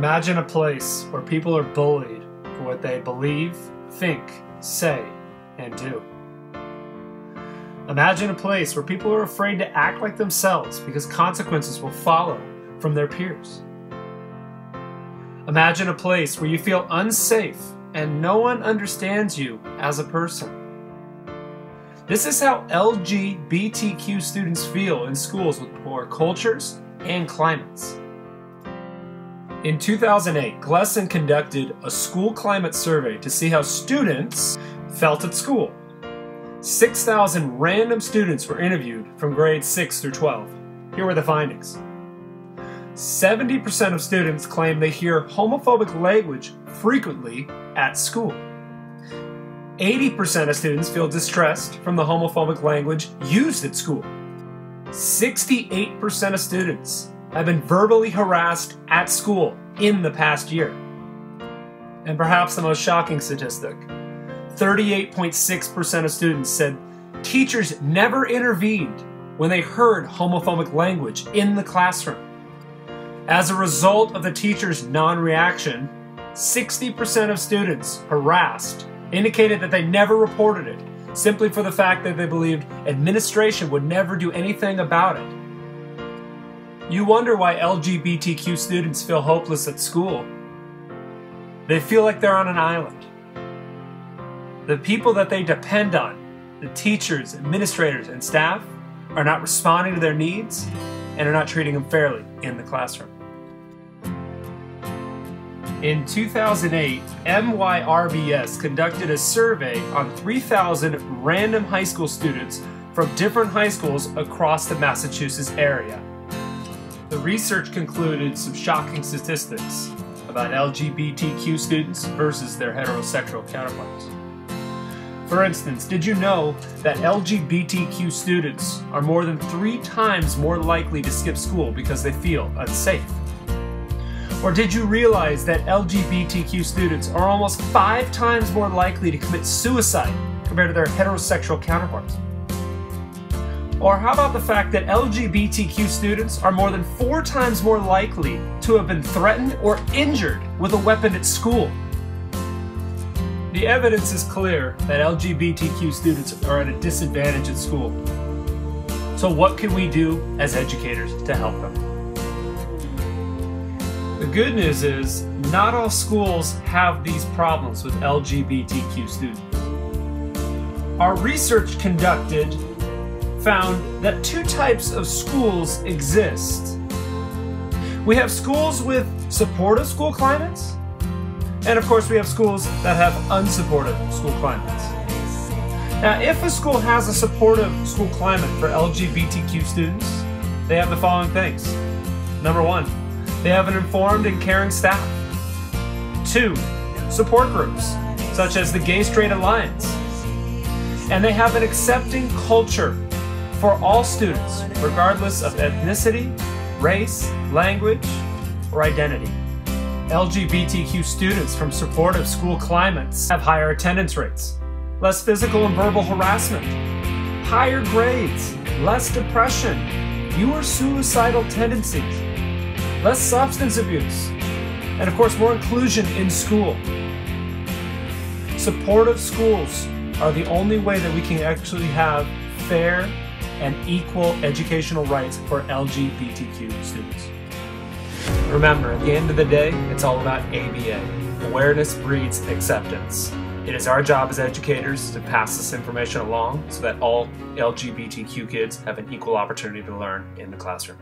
Imagine a place where people are bullied for what they believe, think, say, and do. Imagine a place where people are afraid to act like themselves because consequences will follow from their peers. Imagine a place where you feel unsafe and no one understands you as a person. This is how LGBTQ students feel in schools with poor cultures and climates. In 2008, Gleason conducted a school climate survey to see how students felt at school. 6,000 random students were interviewed from grades 6 through 12. Here were the findings. 70% of students claim they hear homophobic language frequently at school. 80% of students feel distressed from the homophobic language used at school. 68% of students have been verbally harassed at school in the past year. And perhaps the most shocking statistic, 38.6% of students said teachers never intervened when they heard homophobic language in the classroom. As a result of the teacher's non-reaction, 60% of students harassed indicated that they never reported it, simply for the fact that they believed administration would never do anything about it. You wonder why LGBTQ students feel hopeless at school. They feel like they're on an island. The people that they depend on, the teachers, administrators, and staff, are not responding to their needs and are not treating them fairly in the classroom. In 2008, MYRBS conducted a survey on 3,000 random high school students from different high schools across the Massachusetts area. The research concluded some shocking statistics about LGBTQ students versus their heterosexual counterparts. For instance, did you know that LGBTQ students are more than 3 times more likely to skip school because they feel unsafe? Or did you realize that LGBTQ students are almost 5 times more likely to commit suicide compared to their heterosexual counterparts? Or how about the fact that LGBTQ students are more than 4 times more likely to have been threatened or injured with a weapon at school? The evidence is clear that LGBTQ students are at a disadvantage at school. So what can we do as educators to help them? The good news is, not all schools have these problems with LGBTQ students. Our research conducted found that 2 types of schools exist. We have schools with supportive school climates, and of course we have schools that have unsupportive school climates. Now, if a school has a supportive school climate for LGBTQ students, they have the following things. Number 1, they have an informed and caring staff. 2, support groups, such as the Gay Straight Alliance. And they have an accepting culture for all students, regardless of ethnicity, race, language, or identity. LGBTQ students from supportive school climates have higher attendance rates, less physical and verbal harassment, higher grades, less depression, fewer suicidal tendencies, less substance abuse, and of course more inclusion in school. Supportive schools are the only way that we can actually have fair and equal educational rights for LGBTQ students. Remember, at the end of the day, it's all about ABA. Awareness breeds acceptance. It is our job as educators to pass this information along so that all LGBTQ kids have an equal opportunity to learn in the classroom.